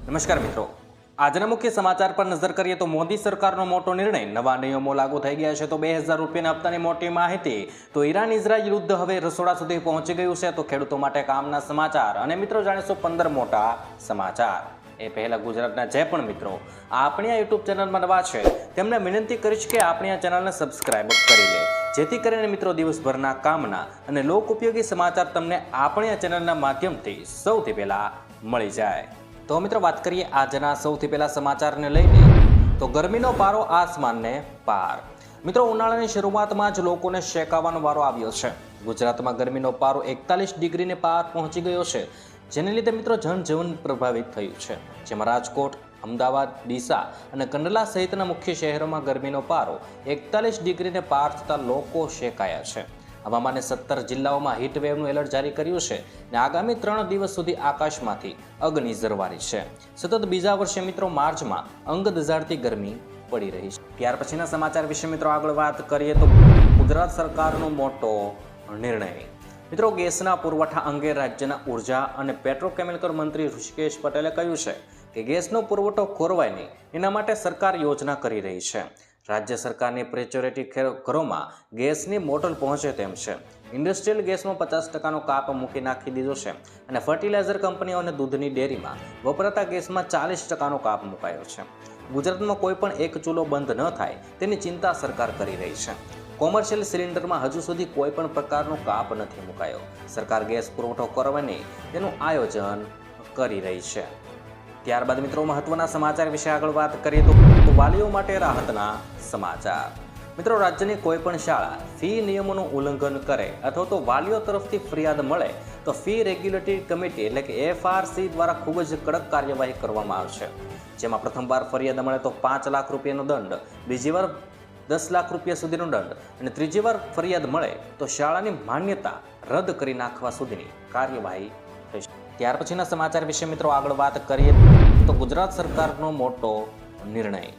નમસ્કાર મિત્રો, આજના મુખ્ય સમાચાર પર નજર કરીએ તો મોદી સરકારનો મોટો નિર્ણય, નવા નિયમો લાગુ થઈ ગયા છે તો 2000 રૂપિયાના હપ્તાની મોટી માહિતી, તો ઈરાન ઇઝરાયલ યુદ્ધ હવે રસોડા સુધી પહોંચી ગયું છે, તો ખેડૂતો માટે કામના સમાચાર અને મિત્રો જાણીશું 15 મોટા સમાચાર. એ પહેલા ગુજરાતના જે પણ મિત્રો આપણી આ યુટ્યુબ ચેનલમાં નવા છે તેમને વિનંતી કરીશ કે આપણી આ ચેનલને સબસ્ક્રાઇબ કરી લે, જેથી કરીને મિત્રો દિવસભરના કામના અને લોક ઉપયોગી સમાચાર તમને આપણી આ ચેનલના માધ્યમથી સૌથી પહેલા મળી જાય. તો મિત્રો વાત કરીએ આજના સૌથી પહેલા સમાચારને લઈને, તો ગરમીનો પારો આસમાનને પાર. મિત્રો ઉનાળાની શરૂઆતમાં જ લોકોને શેકાવાનો વારો આવ્યો છે. ગુજરાતમાં ગરમીનો પારો 41 ડિગ્રીને પાર પહોંચી ગયો છે, જેને લીધે મિત્રો જનજીવન પ્રભાવિત થયું છે. જેમાં રાજકોટ, અમદાવાદ, ડીસા અને કંડલા સહિતના મુખ્ય શહેરોમાં ગરમીનો પારો 41 ડિગ્રીને પાર થતાં લોકો શેકાયા છે. હવામાને 17 જિલ્લાઓમાં હીટવેવનું એલર્ટ જારી કર્યું છે અને આગામી 3 દિવસ સુધી આકાશમાંથી અગ્નિ ઝરવાની છે. સતત બીજા વર્ષે મિત્રો માર્ચમાં અંગ દઝાડતી ગરમી પડી રહી છે. ત્યાર પછીના સમાચાર વિશે મિત્રો આગળ વાત કરીએ તો ગુજરાત સરકારનો મોટો નિર્ણય. મિત્રો ગેસના પુરવઠા અંગે રાજ્યના ઉર્જા અને પેટ્રોકેમિકલ મંત્રી ઋષિકેશ પટેલે કહ્યું છે કે ગેસનો પુરવઠો ખોરવાય નહીં એના માટે સરકાર યોજના કરી રહી છે. રાજ્ય સરકારની પ્રાયોરિટી ઘરોમાં ગેસની મોટર પહોંચે તેમ છે. ઇન્ડસ્ટ્રીયલ ગેસમાં 50%નો કાપ મૂકી નાખી દીધો છે અને ફર્ટિલાઇઝર કંપનીઓ અને દૂધની ડેરીમાં વપરાતા ગેસમાં 40%નો કાપ મુકાયો છે. ગુજરાતમાં કોઈ પણ એક ચૂલો બંધ ન થાય તેની ચિંતા સરકાર કરી રહી છે. કોમર્શિયલ સિલિન્ડરમાં હજુ સુધી કોઈ પણ પ્રકારનો કાપ નથી મુકાયો. સરકાર ગેસ પુરવઠો કરવાની તેનું આયોજન કરી રહી છે. ત્યારબાદ મિત્રો મહત્વના સમાચાર વિશે આગળ વાત કરીએ તો વાલીઓ માટે રાહતના સમાચાર. મિત્રો રાજ્યની કોઈ પણ શાળા ફી નિયમોનું ઉલ્લંઘન કરે અથવા તો વાલીઓ તરફથી ફરિયાદ મળે તો ફી રેગ્યુલેટરી કમિટી એટલે કે FRC દ્વારા ખૂબ જ કડક કાર્યવાહી કરવામાં આવશે. જેમાં પ્રથમવાર ફરિયાદ મળે તો 5 લાખ રૂપિયાનો દંડ, બીજી વાર 10 લાખ રૂપિયા સુધીનો દંડ અને ત્રીજી વાર ફરિયાદ મળે તો શાળાની માન્યતા રદ કરી નાખવા સુધીની કાર્યવાહી થશે. ત્યાર પછીના સમાચાર વિશે મિત્રો આગળ વાત કરીએ તો ગુજરાત સરકારનો મોટો નિર્ણય.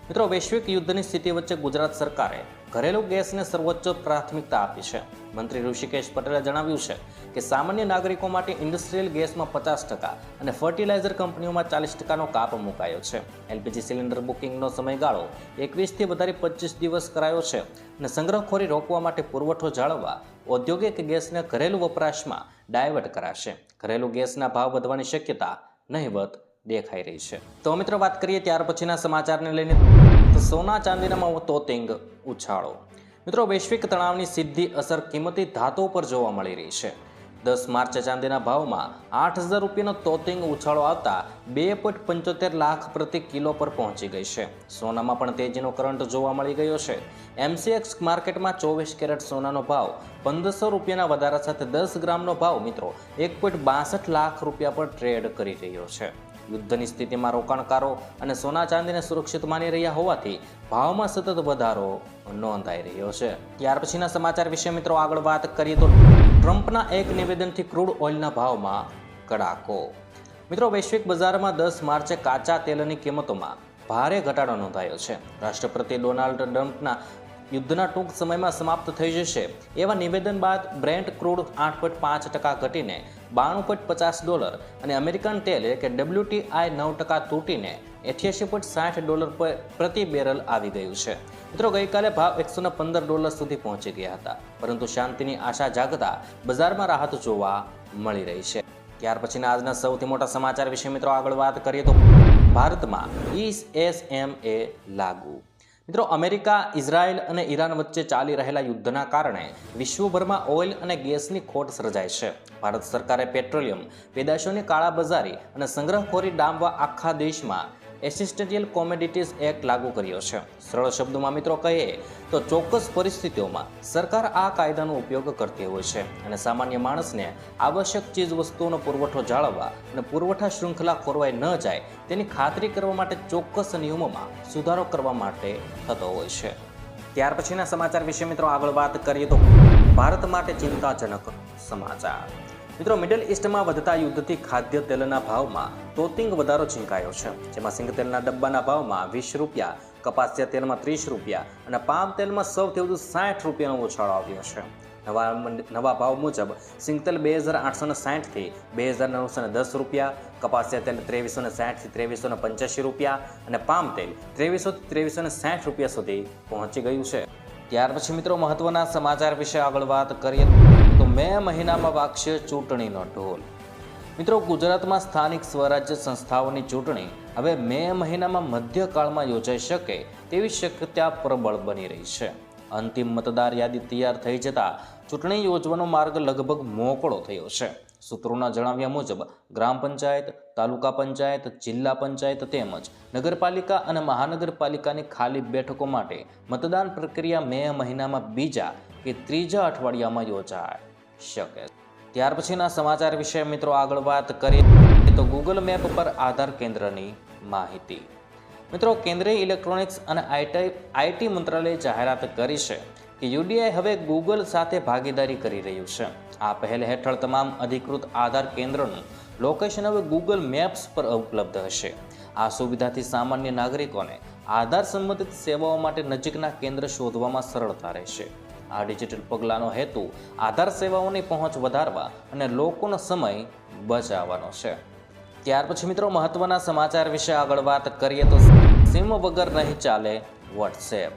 મિત્રો વૈશ્વિક યુદ્ધની સ્થિતિ વચ્ચે ગુજરાત સરકારે ઘરેલું ગેસને સર્વોચ્ચ પ્રાથમિકતા આપી છે. મંત્રી ઋષિકેશ પટેલે જણાવ્યું છે કે સામાન્ય નાગરિકો માટે ઇન્ડસ્ટ્રીયલ ગેસમાં 50% અને ફર્ટિલાઇઝર કંપનીઓમાં 40%નો કાપ મુકાયો છે. LPG સિલિન્ડર બુકિંગનો સમયગાળો 21થી વધારી 25 દિવસ કરાયો છે અને સંગ્રહખોરી રોકવા માટે પુરવઠો જાળવવા ઔદ્યોગિક ગેસને ઘરેલું વપરાશમાં ડાયવર્ટ કરાશે. ઘરેલું ગેસના ભાવ વધવાની શક્યતા નહિવત દેખાઈ રહી છે. તો મિત્રો વાત કરીએ ત્યાર પછીના સમાચારને લઈને, તો સોના ચાંદીનામાં તોતિંગ ઉછાળો. મિત્રો વૈશ્વિક તણાવની સીધી અસર કિંમતી ધાતુઓ પર જોવા મળી રહી છે. 10 માર્ચે ચાંદીના ભાવમાં 8000 રૂપિયાનો તોતિંગ ઉછાળો આવતા 2.75 લાખ પ્રતિ કિલો પર પહોંચી ગઈ છે. સોનામાં પણ તેજીનો કરંટ જોવા મળી ગયો છે. MCX માર્કેટમાં 24 કેરેટ સોનાનો ભાવ 1500 રૂપિયાના વધારા સાથે 10 ગ્રામનો ભાવ મિત્રો 1.62 લાખ રૂપિયા પર ટ્રેડ કરી રહ્યો છે. યુદ્ધની સ્થિતિમાં રોકાણકારો અને સોના ચાંદીને સુરક્ષિત માની રહ્યા હોવાથી ભાવમાં સતત વધારો નોંધાઈ રહ્યો છે. ત્યાર પછીના સમાચાર વિશે મિત્રો આગળ વાત કરીએ તો ટ્રમ્પના એક નિવેદનથી ક્રૂડ ઓઇલના ભાવમાં કડાકો. મિત્રો વૈશ્વિક બજારમાં 10 માર્ચે કાચા તેલની કિંમતોમાં ભારે ઘટાડો નોંધાયો છે. રાષ્ટ્રપતિ ડોનાલ્ડ ટ્રમ્પના યુદ્ધના ટૂંક સમયમાં સમાપ્ત થઈ જશે એવા નિવેદન બાદ બ્રેન્ટ ક્રૂડ 8.5% ઘટીને $92.50 અને અમેરિકન તેલ એટલે કે WTI 9% તૂટીને $88.60 પ્રતિ બેરલ આવી ગયું છે. મિત્રો ગઈકાલે ભાવ $115 સુધી પહોંચી ગયા હતા, પરંતુ શાંતિની આશા જાગતા બજારમાં રાહત જોવા મળી રહી છે. ત્યાર પછીના આજના સૌથી મોટા સમાચાર વિશે મિત્રો આગળ વાત કરીએ તો ભારતમાં ESMA લાગુ. મિત્રો અમેરિકા, ઇઝરાયલ અને ઈરાન વચ્ચે ચાલી રહેલા યુદ્ધના કારણે વિશ્વભરમાં ઓઇલ અને ગેસની ખોટ સર્જાય છે. ભારત સરકારે પેટ્રોલિયમ પેદાશોની કાળાબજારી અને સંગ્રહખોરી ડામવા આખા દેશમાં એસેન્શિયલ કોમોડિટીઝ એક્ટ લાગુ કર્યો છે. સરળ શબ્દોમાં મિત્રો કહીએ તો ચોક્કસ પરિસ્થિતિઓમાં સરકાર આ કાયદાનો ઉપયોગ કરતી હોય છે અને સામાન્ય માણસને આવશ્યક ચીજ વસ્તુઓનો પુરવઠો જાળવવા અને પુરવઠા શૃંખલા ખોરવાઈ ન જાય તેની ખાતરી કરવા માટે ચોક્કસ નિયમોમાં સુધારો કરવા માટે થતો હોય છે. ત્યાર પછીના સમાચાર વિશે મિત્રો આગળ વાત કરીએ તો ભારત માટે ચિંતાજનક સમાચાર. મિત્રો મિડલ ઈસ્ટમાં વધતા યુદ્ધથી ખાદ્ય તેલના ભાવમાં તોતિંગ વધારો ઝીંકાયો છે. જેમાં સિંગ તેલના ડબ્બાના ભાવમાં 20 રૂપિયા, કપાસિયા તેલમાં 30 રૂપિયા અને પામ તેલમાં સૌથી વધુ 60 રૂપિયાનો ઉછાળો આવ્યો છે. નવા ભાવ મુજબ સિંગતેલ 2860થી 2910 રૂપિયા, કપાસિયા તેલ 2360થી 2385 રૂપિયા અને પામ તેલ 2300થી 2360 રૂપિયા સુધી પહોંચી ગયું છે. ત્યાર પછી મિત્રો મહત્વના સમાચાર વિશે આગળ વાત કરીએ તો મે મહિનામાં વાગશે ચૂંટણીનો ઢોલ. મિત્રો ગુજરાતમાં સ્થાનિક સ્વરાજ્ય સંસ્થાઓની ચૂંટણી હવે મે મહિનામાં મધ્યકાળમાં યોજાઈ શકે તેવી શક્યતા પ્રબળ બની રહી છે. અંતિમ મતદાર યાદી તૈયાર થઈ જતાં ચૂંટણી યોજવાનો માર્ગ લગભગ મોકળો થયો છે. સૂત્રોના જણાવ્યા મુજબ ગ્રામ પંચાયત, તાલુકા પંચાયત, જિલ્લા પંચાયત તેમજ નગરપાલિકા અને મહાનગરપાલિકાની ખાલી બેઠકો માટે મતદાન પ્રક્રિયા મે મહિનામાં બીજા કે ત્રીજા અઠવાડિયામાં યોજાઈ શકે. ત્યાર પછીના સમાચાર વિશે મિત્રો આગળ વાત કરીએ તો ગૂગલ મેપ પર આધાર કેન્દ્રની માહિતી. મિત્રો કેન્દ્રીય ઇલેક્ટ્રોનિક્સ અને આઈટી મંત્રાલયે જાહેરાત કરી છે કે યુડીઆઈ હવે ગૂગલ સાથે ભાગીદારી કરી રહ્યું છે. આ પહેલ હેઠળ તમામ અધિકૃત આધાર કેન્દ્રનું લોકેશન હવે ગૂગલ મેપ્સ પર ઉપલબ્ધ હશે. આ સુવિધાથી સામાન્ય નાગરિકોને આધાર સંબંધિત સેવાઓ માટે નજીકના કેન્દ્ર શોધવામાં સરળતા રહેશે. આ ડિજિટલ પગલાંનો હેતુ આધાર સેવાઓની પહોંચ વધારવા અને લોકોનો સમય બચાવવાનો છે. ત્યાર પછી મિત્રો મહત્વના સમાચાર વિશે આગળ વાત કરીએ તો સિમ વગર નહીં ચાલે વોટ્સએપ.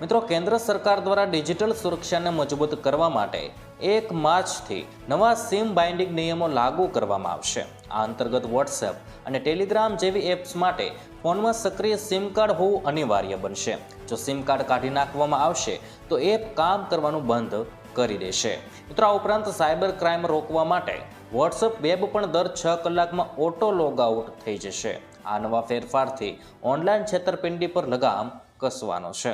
મિત્રો કેન્દ્ર સરકાર દ્વારા ડિજિટલ સુરક્ષાને મજબૂત કરવા માટે 1 માર્ચથી નવા સિમ બાઇન્ડિંગ નિયમો લાગુ કરવામાં આવશે. આ અંતર્ગત વોટ્સએપ અને ટેલિગ્રામ જેવી એપ્સ માટે ફોનમાં સક્રિય સિમ કાર્ડ હોવું અનિવાર્ય બનશે. જો સિમ કાર્ડ કાઢી નાખવામાં આવશે તો એપ કામ કરવાનું બંધ કરી દેશે. મિત્રો આ ઉપરાંત સાયબર ક્રાઇમ રોકવા માટે વોટ્સએપ વેબ પણ દર 6 કલાકમાં ઓટો લોગ આઉટ થઈ જશે. આ નવા ફેરફારથી ઓનલાઈન છેતરપિંડી પર લગામ કસવાનો છે.